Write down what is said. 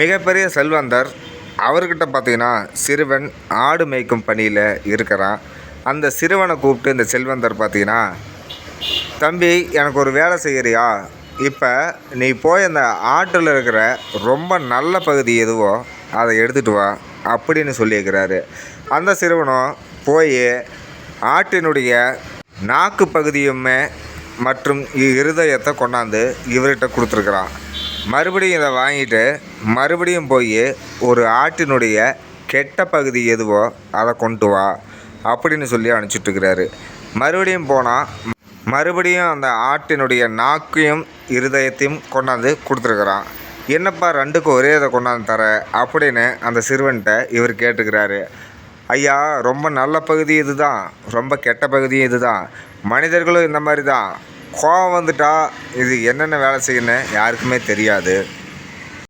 மிகப்பெரிய செல்வந்தர். அவர்கிட்ட பார்த்தீங்கன்னா சிறுவன் ஆடு மேய்க்கும் பணியில் இருக்கிறான். அந்த சிறுவனை கூப்பிட்டு இந்த செல்வந்தர் பார்த்தீங்கன்னா, தம்பி எனக்கு ஒரு வேலை செய்கிறியா? இப்போ நீ போய் அந்த ஆட்டில் இருக்கிற ரொம்ப நல்ல பகுதி எதுவோ அதை எடுத்துகிட்டு வா அப்படின்னு சொல்லியிருக்கிறாரு. அந்த சிறுவனும் போய் ஆட்டினுடைய நாக்கு பகுதியுமே மற்றும் இருதயத்தை கொண்டாந்து இவர்கிட்ட கொடுத்துருக்குறான். மறுபடியும் இதை வாங்கிட்டு மறுபடியும் போய் ஒரு ஆட்டினுடைய கெட்ட பகுதி எதுவோ அதை கொண்டு வா அப்படின்னு சொல்லி அனுப்பிச்சிட்ருக்கிறாரு. மறுபடியும் போனால் மறுபடியும் அந்த ஆட்டினுடைய நாக்கையும் இருதயத்தையும் கொண்டாந்து கொடுத்துருக்குறான். என்னப்பா ரெண்டுக்கும் ஒரே இதை கொண்டாந்து தர அப்படின்னு அந்த சிறுவன்கிட்ட இவர் கேட்டுக்கிறாரு. ஐயா, ரொம்ப நல்ல பகுதி இது தான், ரொம்ப கெட்ட பகுதி இது தான். மனிதர்களும் இந்த மாதிரி தான். கோபம் வந்துட்டா இது என்னென்ன வேலை செய்யணும்னு யாருக்குமே தெரியாது.